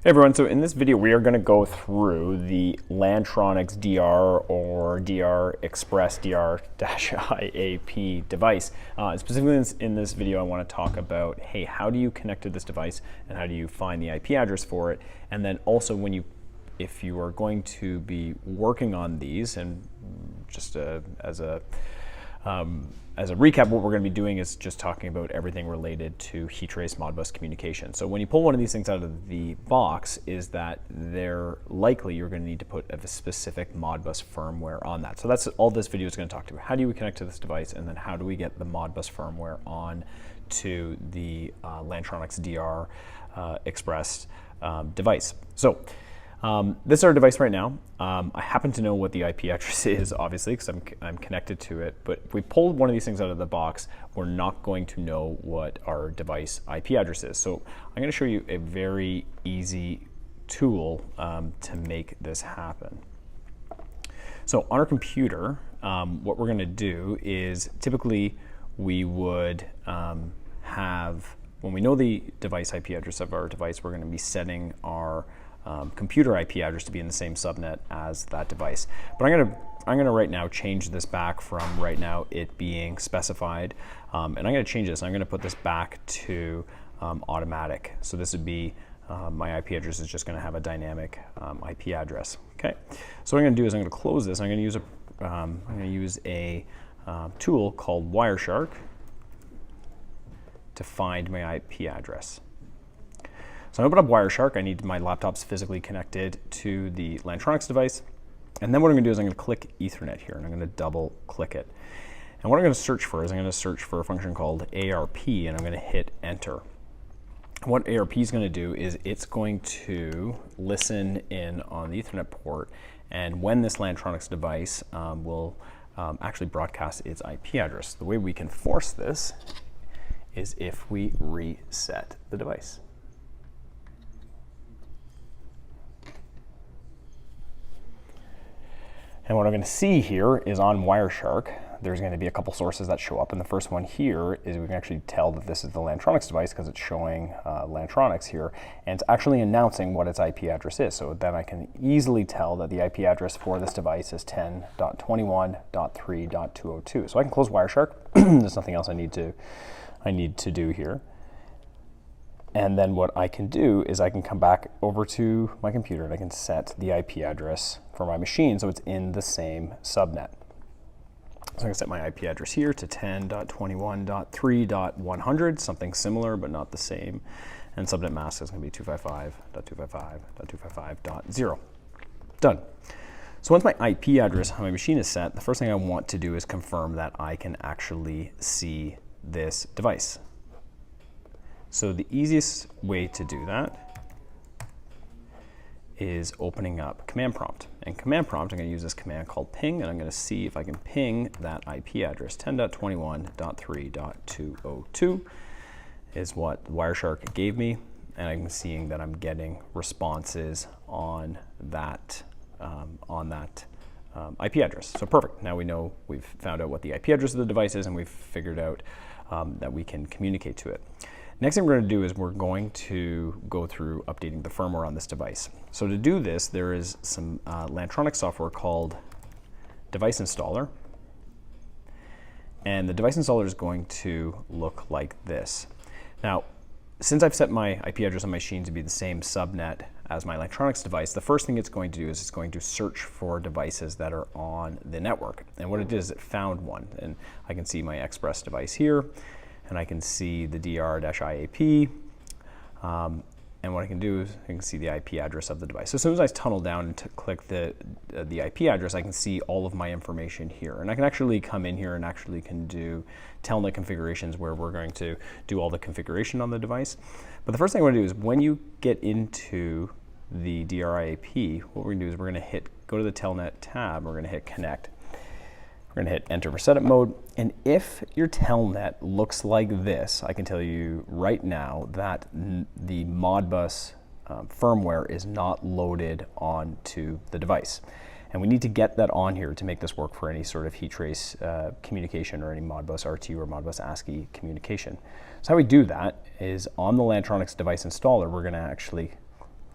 Hey everyone, so in this video we are going to go through the Lantronix DR or DR XPress DR-IAP device. Specifically in this video I want to talk about, hey, how do you connect to this device and how do you find the IP address for it? And then also if you are going to be working on these, and just as a recap, what we're going to be doing is just talking about everything related to heat trace Modbus communication. So when you pull one of these things out of the box, is that they're likely you're going to need to put a specific Modbus firmware on that. So that's all this video is going to talk to. How do we connect to this device, and then how do we get the Modbus firmware on to the Lantronix DR XPress device. So this is our device right now. I happen to know what the IP address is, obviously, because I'm connected to it. But if we pull one of these things out of the box, we're not going to know what our device IP address is. So I'm going to show you a very easy tool to make this happen. So on our computer, what we're going to do is typically we would have, when we know the device IP address of our device, we're going to be setting our computer IP address to be in the same subnet as that device. But I'm gonna right now change this back from right now it being specified, and I'm gonna change this. I'm gonna put this back to automatic. So this would be my IP address is just gonna have a dynamic IP address. Okay. So what I'm gonna do is I'm gonna close this. I'm gonna use a tool called Wireshark to find my IP address. So I open up Wireshark. I need my laptops physically connected to the Lantronix device. And then what I'm going to do is I'm going to click Ethernet here, and I'm going to double click it. And what I'm going to search for is I'm going to search for a function called ARP, and I'm going to hit enter. What ARP is going to do is it's going to listen in on the Ethernet port, and when this Lantronix device will actually broadcast its IP address. The way we can force this is if we reset the device. And what I'm going to see here is on Wireshark, there's going to be a couple sources that show up. And the first one here is we can actually tell that this is the Lantronix device because it's showing Lantronix here. And it's actually announcing what its IP address is. So then I can easily tell that the IP address for this device is 10.21.3.202. So I can close Wireshark. There's nothing else I need to do here. And then what I can do is I can come back over to my computer and I can set the IP address for my machine so it's in the same subnet. So I can set my IP address here to 10.21.3.100, something similar but not the same. And subnet mask is going to be 255.255.255.0. Done. So once my IP address on my machine is set, the first thing I want to do is confirm that I can actually see this device. So the easiest way to do that is opening up command prompt. And command prompt, I'm going to use this command called ping, and I'm going to see if I can ping that IP address. 10.21.3.202 is what Wireshark gave me, and I'm seeing that I'm getting responses on that IP address. So perfect. Now we know we've found out what the IP address of the device is, and we've figured out that we can communicate to it. Next thing we're going to do is we're going to go through updating the firmware on this device. So to do this, there is some Lantronix software called Device Installer. And the Device Installer is going to look like this. Now, since I've set my IP address on my machine to be the same subnet as my Lantronix device, the first thing it's going to do is it's going to search for devices that are on the network. And what it did is it found one. And I can see my XPress device here, and I can see the DR-IAP. And what I can do is I can see the IP address of the device. So as soon as I tunnel down and click the IP address, I can see all of my information here. And I can actually come in here and actually can do telnet configurations where we're going to do all the configuration on the device. But the first thing I want to do is when you get into the DR-IAP, what we're going to do is we're going to go to the telnet tab, we're going to hit connect. We're going to hit enter for setup mode, and if your telnet looks like this, I can tell you right now that the Modbus firmware is not loaded onto the device. And we need to get that on here to make this work for any sort of heat trace communication or any Modbus RTU or Modbus ASCII communication. So how we do that is on the Lantronix device installer, we're going to actually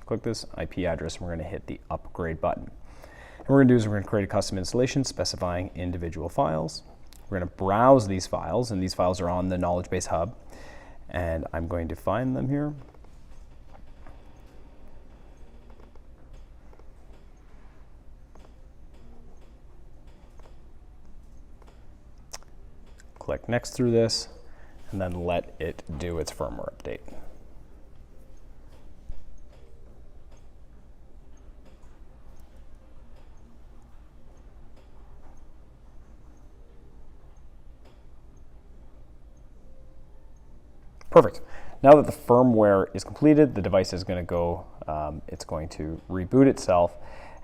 click this IP address, and we're going to hit the upgrade button. And what we're going to do is we're going to create a custom installation specifying individual files. We're going to browse these files, and these files are on the knowledge base hub. And I'm going to find them here. Click next through this, and then let it do its firmware update. Perfect. Now that the firmware is completed, the device is going to go, it's going to reboot itself.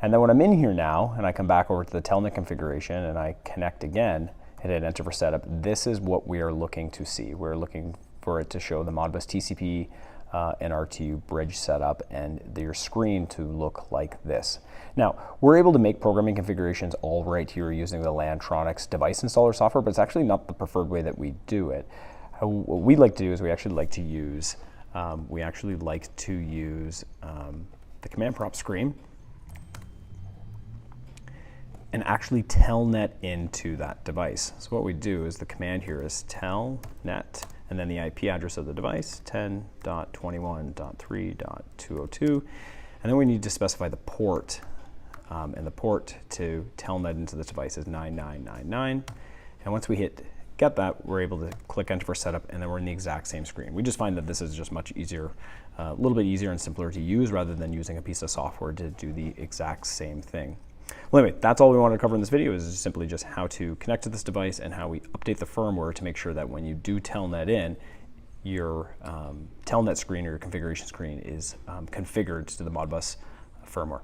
And then when I'm in here now, and I come back over to the telnet configuration, and I connect again, and hit enter for setup, this is what we are looking to see. We're looking for it to show the Modbus TCP and RTU bridge setup, and your screen to look like this. Now, we're able to make programming configurations all right here using the Lantronix device installer software, but it's actually not the preferred way that we do it. What we like to do is we actually like to use the command prompt screen and actually telnet into that device. So what we do is the command here is telnet and then the IP address of the device, 10.21.3.202, and then we need to specify the port, and the port to telnet into this device is 9999, and once we get that, we're able to click enter for setup, and then we're in the exact same screen. We just find that this is just much easier, a little bit easier and simpler to use rather than using a piece of software to do the exact same thing. Well, anyway, that's all we wanted to cover in this video, is simply just how to connect to this device and how we update the firmware to make sure that when you do telnet in, your telnet screen or your configuration screen is configured to the Modbus firmware.